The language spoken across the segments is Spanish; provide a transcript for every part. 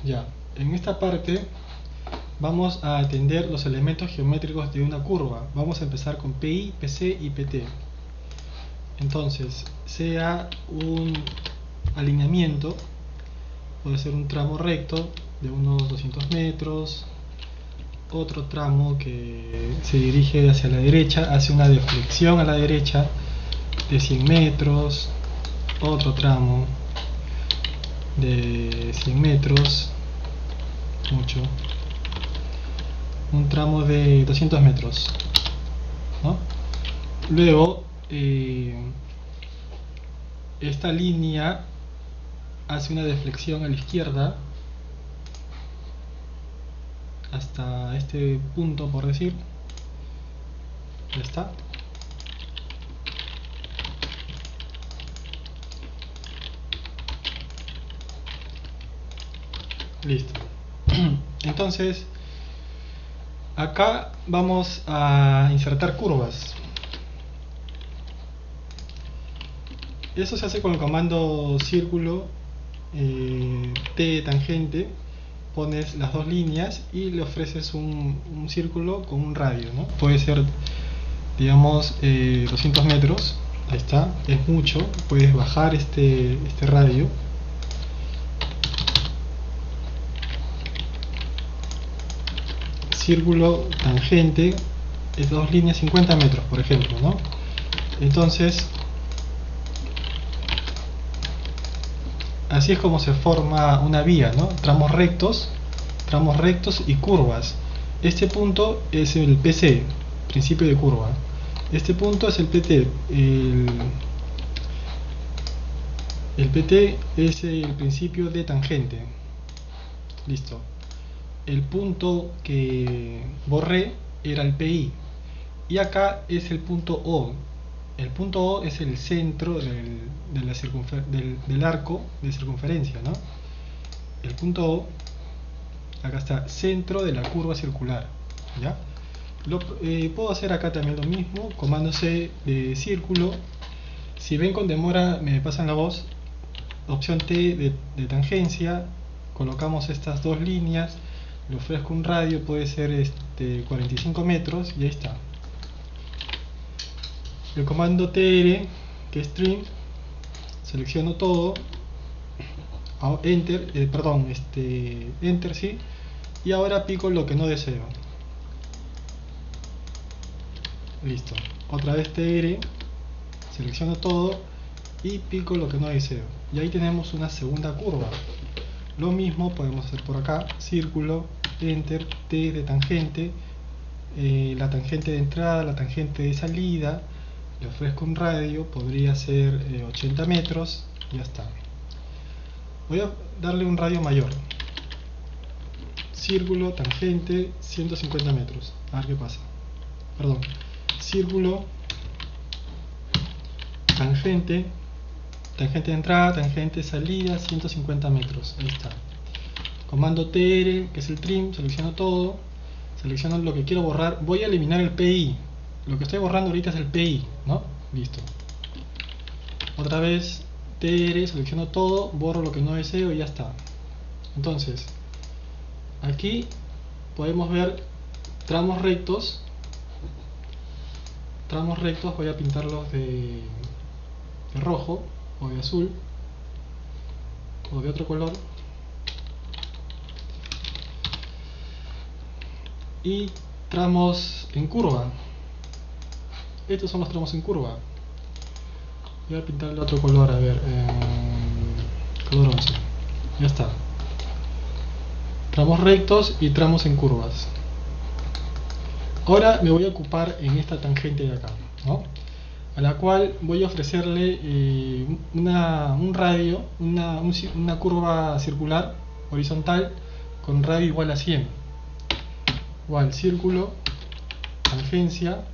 Ya, en esta parte vamos a atender los elementos geométricos de una curva. Vamos a empezar con PI, PC y PT. Entonces, sea un alineamiento, puede ser un tramo recto de unos 200 metros, otro tramo que se dirige hacia la derecha, hace una deflexión a la derecha de 100 metros, otro tramo de 100 metros, mucho, un tramo de 200 metros, ¿no? Luego, esta línea hace una deflexión a la izquierda hasta este punto, por decir. Ya está. Listo. Entonces, acá vamos a insertar curvas. Eso se hace con el comando círculo T tangente. Pones las dos líneas y le ofreces un círculo con un radio, ¿no? Puede ser, digamos, 200 metros. Ahí está, es mucho. Puedes bajar este radio. Círculo tangente, es dos líneas 50 metros, por ejemplo, ¿no? Entonces, así es como se forma una vía, ¿no? Tramos rectos y curvas. Este punto es el PC, principio de curva. Este punto es el PT. El PT es el principio de tangente. Listo. El punto que borré era el PI. Y acá es el punto O. El punto O es el centro del arco de circunferencia, ¿no? El punto O, acá está, centro de la curva circular, ¿ya? Puedo hacer acá también lo mismo, comando C de círculo. Si ven con demora me pasan la voz. Opción T de tangencia, colocamos estas dos líneas, le ofrezco un radio, puede ser 45 metros y ahí está. El comando TR, que es trim, selecciono todo, enter, enter, sí, y ahora pico lo que no deseo. Listo. Otra vez TR, selecciono todo y pico lo que no deseo. Y ahí tenemos una segunda curva. Lo mismo podemos hacer por acá, círculo, enter, T de tangente, la tangente de entrada, la tangente de salida, le ofrezco un radio, podría ser 80 metros, y ya está. Voy a darle un radio mayor, círculo, tangente, 150 metros, a ver qué pasa. Perdón, círculo, tangente, tangente de entrada, tangente de salida, 150 metros, ahí está. Comando TR, que es el trim, selecciono todo, selecciono lo que quiero borrar, voy a eliminar el PI, lo que estoy borrando ahorita es el PI, ¿no? Listo. Otra vez TR, selecciono todo, borro lo que no deseo y ya está. Entonces, aquí podemos ver tramos rectos, voy a pintarlos de rojo o de azul o de otro color. Y tramos en curva. Estos son los tramos en curva. Voy a pintarle otro color, a ver, color 11. Ya está. Tramos rectos y tramos en curvas. Ahora me voy a ocupar en esta tangente de acá, ¿no? A la cual voy a ofrecerle un radio, una curva circular horizontal con radio igual a 100. Igual, círculo, tangencia,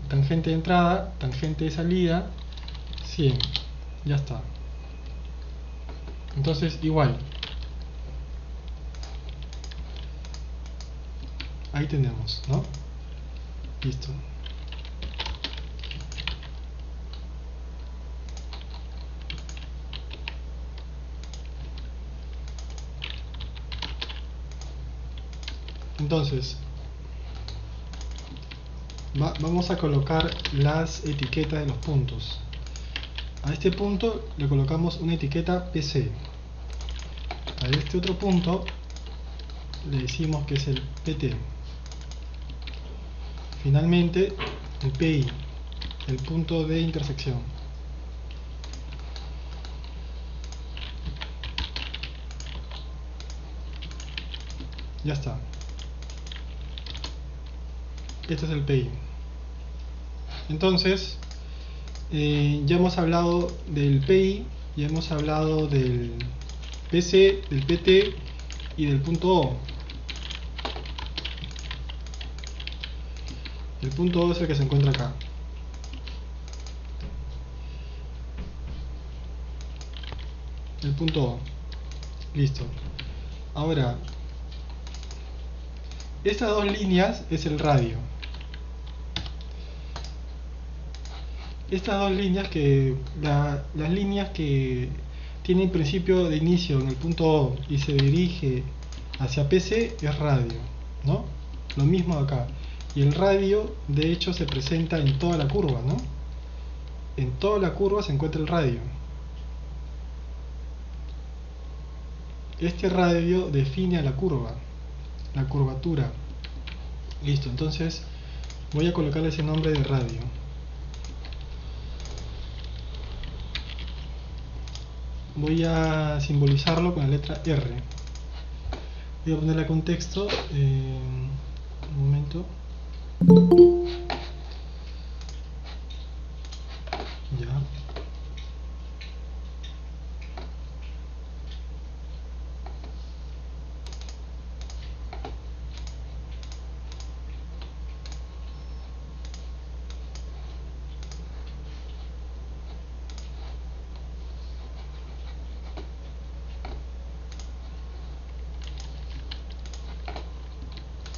tangente de entrada, tangente de salida, 100. Ya está. Entonces, igual. Ahí tenemos, ¿no? Listo. Entonces, vamos a colocar las etiquetas de los puntos. A este punto le colocamos una etiqueta PC. A este otro punto le decimos que es el PT. Finalmente, el PI, el punto de intersección. Ya está. Este es el PI. Entonces, ya hemos hablado del PI, ya hemos hablado del PC, del PT y del punto O. El punto O es el que se encuentra acá. El punto O. Listo. Ahora, estas dos líneas es el radio. Estas dos líneas las líneas que tienen principio de inicio en el punto O y se dirige hacia PC es radio, ¿no? Lo mismo acá. Y el radio de hecho se presenta en toda la curva, ¿no? En toda la curva se encuentra el radio. Este radio define a la curva, la curvatura. Listo, entonces voy a colocarle ese nombre de radio. Voy a simbolizarlo con la letra R. Voy a ponerle contexto. Un momento. Ya.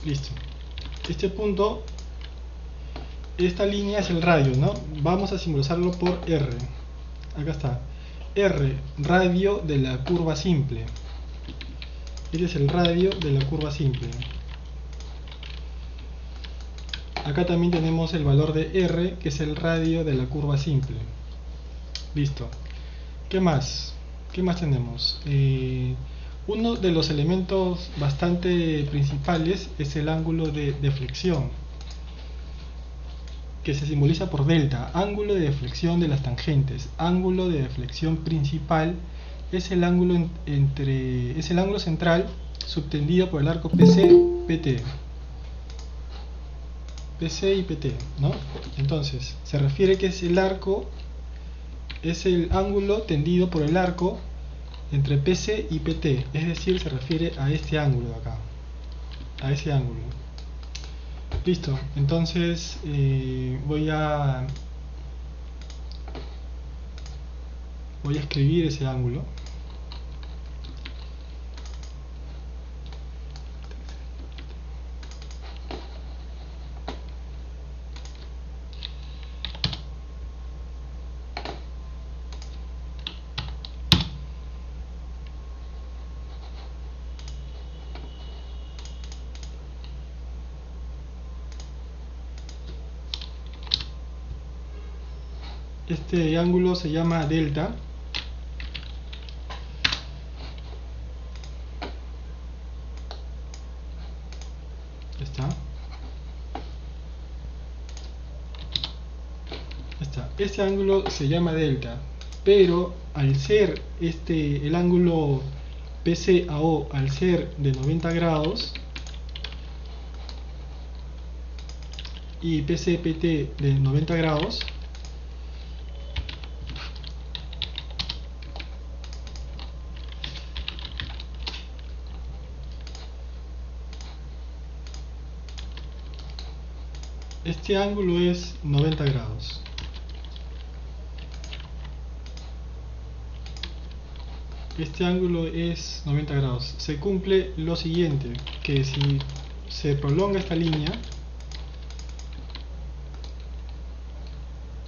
Listo. Este punto, esta línea es el radio, ¿no? Vamos a simbolizarlo por R. Acá está. R, radio de la curva simple. Este es el radio de la curva simple. Acá también tenemos el valor de R, que es el radio de la curva simple. Listo. ¿Qué más? ¿Qué más tenemos? Uno de los elementos bastante principales es el ángulo de deflexión, que se simboliza por delta, ángulo de deflexión de las tangentes. Ángulo de deflexión principal es el ángulo es el ángulo central subtendido por el arco PC-PT. PC y PT, ¿no? Entonces, se refiere que es el arco, es el ángulo tendido por el arco entre PC y PT, es decir, se refiere a este ángulo de acá, a ese ángulo. Listo, entonces voy a escribir ese ángulo. Este ángulo se llama delta. Este ángulo se llama delta, pero al ser el ángulo PCAO, al ser de 90 grados y PCPT de 90 grados, este ángulo es 90 grados. Este ángulo es 90 grados. Se cumple lo siguiente, que si se prolonga esta línea,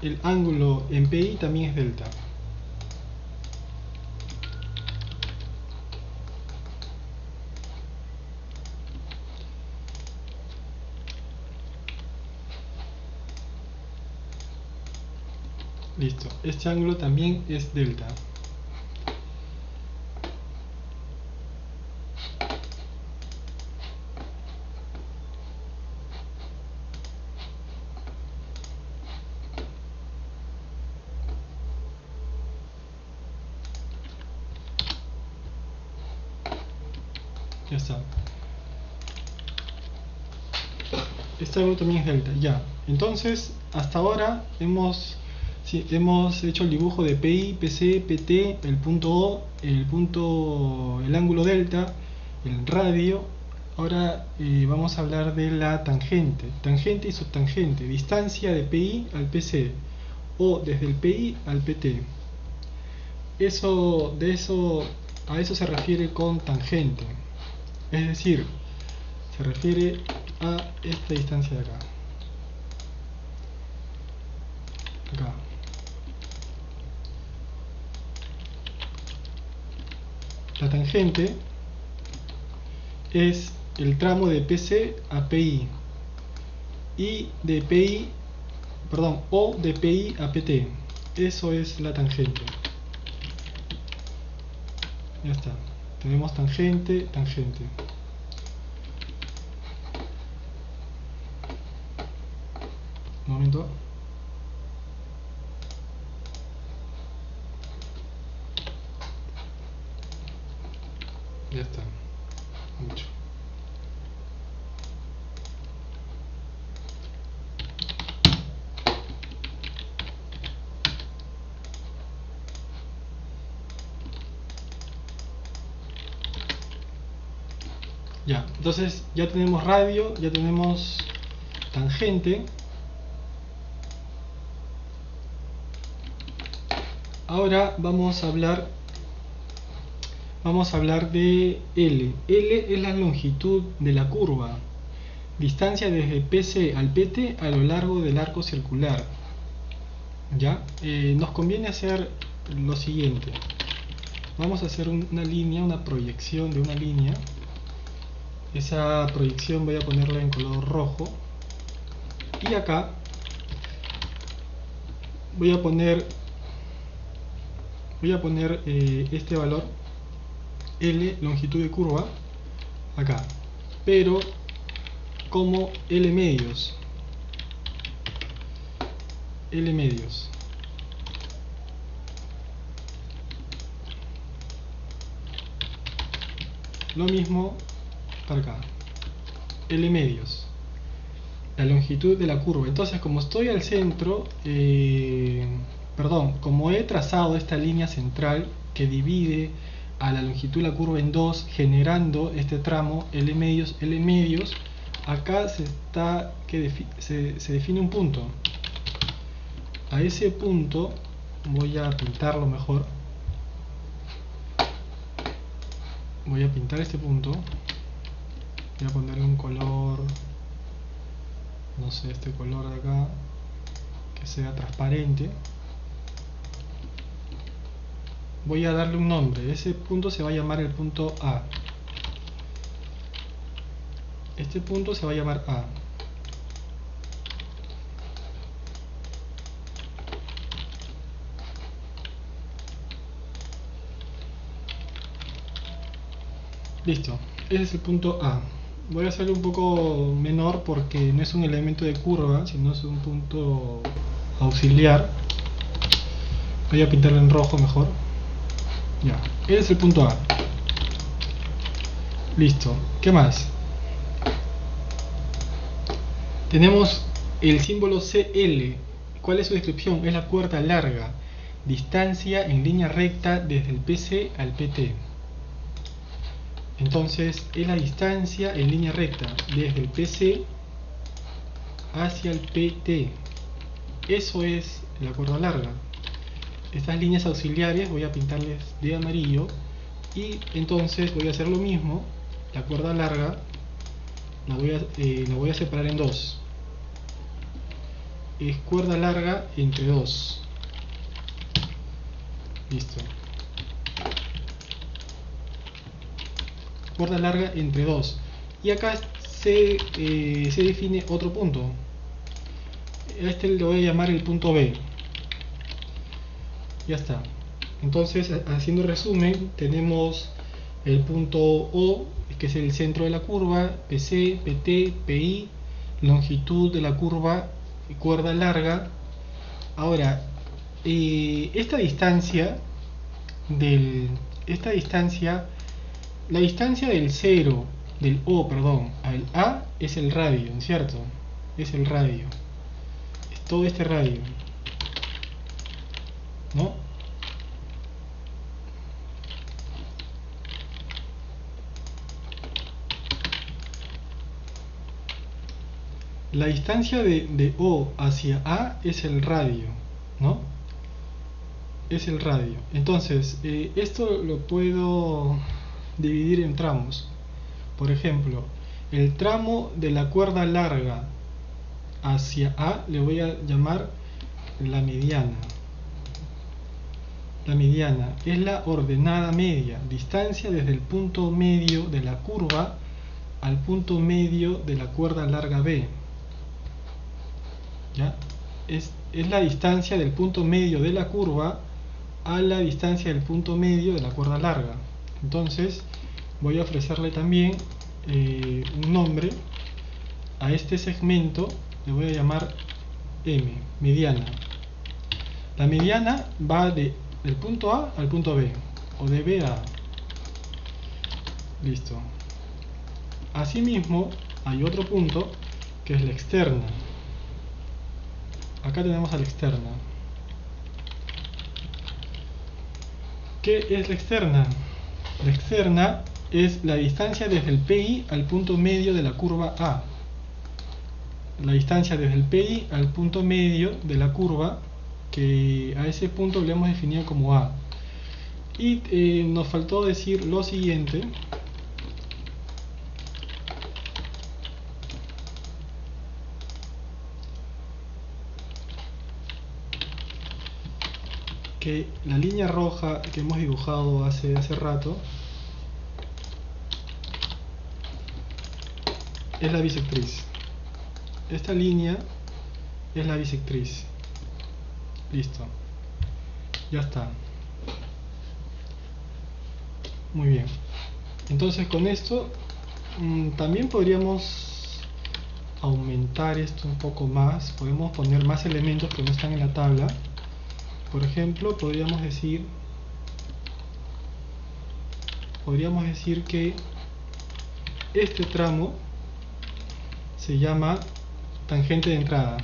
el ángulo en PI también es delta. Listo, este ángulo también es delta. Ya está. Este ángulo también es delta, ya. Entonces, hasta ahora hemos hecho el dibujo de PI, PC, PT, el punto O, el ángulo delta, el radio. Ahora vamos a hablar de la tangente, tangente y subtangente, distancia de PI al PC o desde el PI al PT. A eso se refiere con tangente, es decir, se refiere a esta distancia de acá. Acá. La tangente es el tramo de PC a PI y de PI, perdón, o de PI a PT. Eso es la tangente. Ya está. Tenemos tangente, tangente. Un momento. Ya está. Mucho. Ya, entonces ya tenemos radio, ya tenemos tangente. Ahora vamos a hablar de L. L es la longitud de la curva, distancia desde PC al PT a lo largo del arco circular. ¿Ya? Nos conviene hacer lo siguiente. Vamos a hacer una línea, una proyección de una línea. Esa proyección voy a ponerla en color rojo. Y acá voy a poner este valor L, longitud de curva, acá, pero como L medios. Lo mismo para acá, L medios, la longitud de la curva. Entonces, como estoy al centro, como he trazado esta línea central que divide a la longitud de la curva en dos, generando este tramo L medios, acá se define un punto. A ese punto voy a pintarlo mejor. Voy a pintar este punto. Voy a ponerle un color, no sé, este color de acá, que sea transparente. Voy a darle un nombre. Ese punto se va a llamar el punto A. Este punto se va a llamar A. Listo, ese es el punto A. Voy a hacerlo un poco menor porque no es un elemento de curva, sino es un punto auxiliar. Voy a pintarlo en rojo mejor. Ya, ese es el punto A. Listo, ¿qué más? Tenemos el símbolo CL. ¿Cuál es su descripción? Es la cuerda larga, distancia en línea recta desde el PC al PT. Entonces es la distancia en línea recta desde el PC hacia el PT. Eso es la cuerda larga. Estas líneas auxiliares voy a pintarles de amarillo y entonces voy a hacer lo mismo. La cuerda larga la voy a separar en dos. Es cuerda larga entre dos. Listo. Cuerda larga entre dos. Y acá se define otro punto. A este le voy a llamar el punto B. Ya está. Entonces, haciendo resumen, tenemos el punto O, que es el centro de la curva, PC, PT, PI, longitud de la curva, cuerda larga. Ahora, esta distancia esta distancia, la distancia del 0, del O, perdón, al A es el radio, ¿cierto? Es el radio. Es todo este radio, ¿no? La distancia de O hacia A es el radio, ¿no? Es el radio. Entonces, esto lo puedo dividir en tramos. Por ejemplo, el tramo de la cuerda larga hacia A le voy a llamar la mediana. La mediana es la ordenada media, distancia desde el punto medio de la curva al punto medio de la cuerda larga B. ¿Ya? Es la distancia del punto medio de la curva a la distancia del punto medio de la cuerda larga. Entonces voy a ofrecerle también un nombre a este segmento, le voy a llamar M, mediana. La mediana va del punto A al punto B, o de B a A. Listo. Asimismo, hay otro punto que es la externa. Acá tenemos a la externa. ¿Qué es la externa? La externa es la distancia desde el PI al punto medio de la curva A. La distancia desde el PI al punto medio de la curva, que a ese punto le hemos definido como A. Y nos faltó decir lo siguiente. Que la línea roja que hemos dibujado hace rato es la bisectriz. Esta línea es la bisectriz. Listo. Ya está. Muy bien. Entonces con esto también podríamos aumentar esto un poco más. Podemos poner más elementos que no están en la tabla. Por ejemplo, podríamos decir que este tramo se llama tangente de entrada.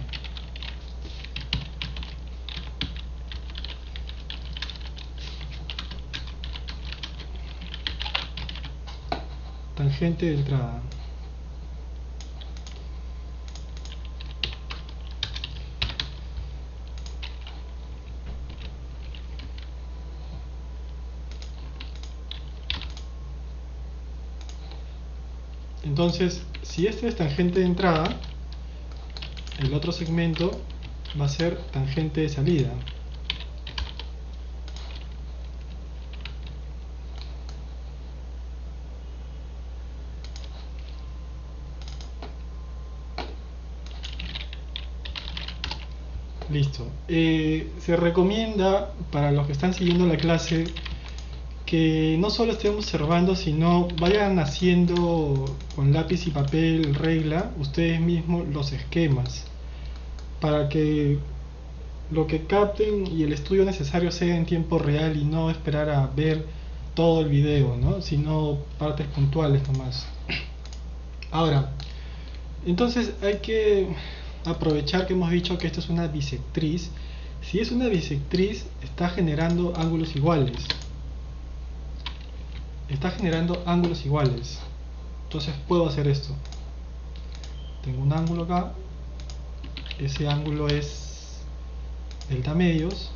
Tangente de entrada. Entonces, si este es tangente de entrada, el otro segmento va a ser tangente de salida. Listo. Se recomienda para los que están siguiendo la clase que no solo estén observando, sino vayan haciendo con lápiz y papel regla ustedes mismos los esquemas, para que lo que capten y el estudio necesario sea en tiempo real y no esperar a ver todo el video, ¿no? Sino partes puntuales nomás. Ahora, entonces hay que aprovechar que hemos dicho que esto es una bisectriz. Si es una bisectriz, está generando ángulos iguales. Entonces puedo hacer esto. Tengo un ángulo acá. Ese ángulo es delta medios.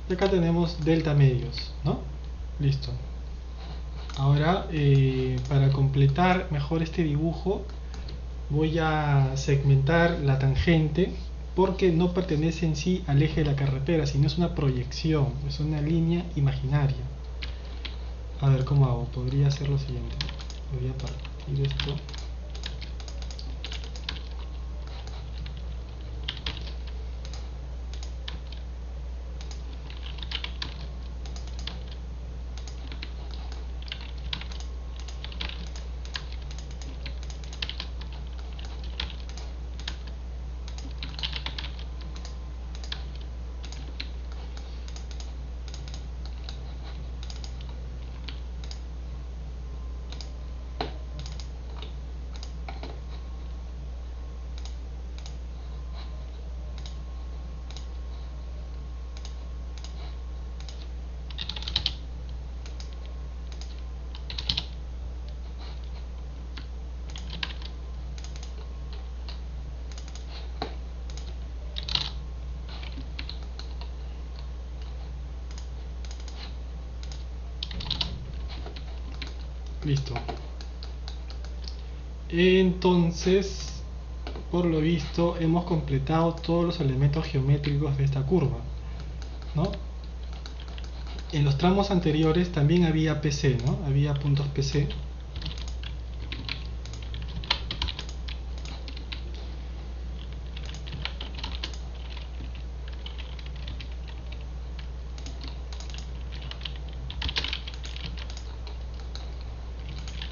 Y acá tenemos delta medios, ¿no? Listo. Ahora, para completar mejor este dibujo, voy a segmentar la tangente porque no pertenece en sí al eje de la carretera, sino es una proyección, es una línea imaginaria. A ver, ¿cómo hago? Podría hacer lo siguiente. Voy a partir esto. Listo. Entonces, por lo visto, hemos completado todos los elementos geométricos de esta curva, ¿no? En los tramos anteriores también había PC, ¿no? Había puntos PC.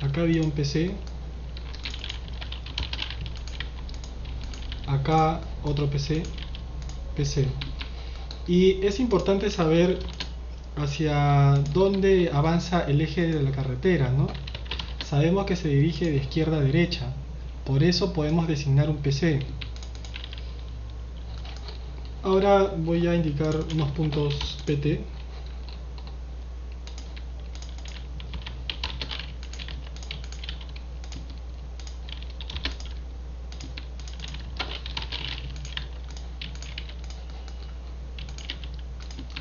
Acá había un PC, acá otro PC, PC. Y es importante saber hacia dónde avanza el eje de la carretera, ¿no? Sabemos que se dirige de izquierda a derecha, por eso podemos designar un PC. Ahora voy a indicar unos puntos PT.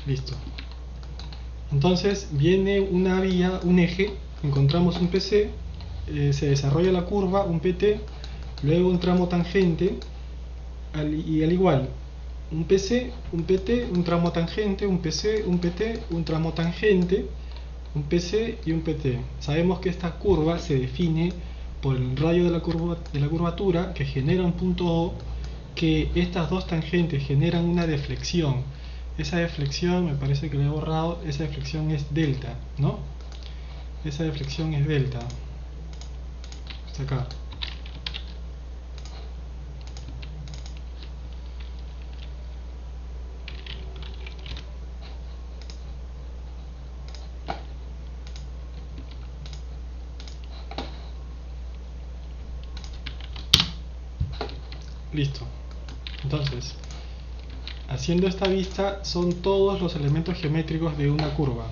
Listo. Entonces viene una vía, un eje, encontramos un PC, se desarrolla la curva, un PT, luego un tramo tangente, y al igual, un PC, un PT, un tramo tangente, un PC, un PT, un tramo tangente, un PC y un PT. Sabemos que esta curva se define por el radio de la curvatura que genera un punto O, que estas dos tangentes generan una deflexión. Esa deflexión, me parece que lo he borrado, esa deflexión es delta, ¿no? Esa deflexión es delta. Está acá. Listo. Entonces, haciendo esta vista son todos los elementos geométricos de una curva.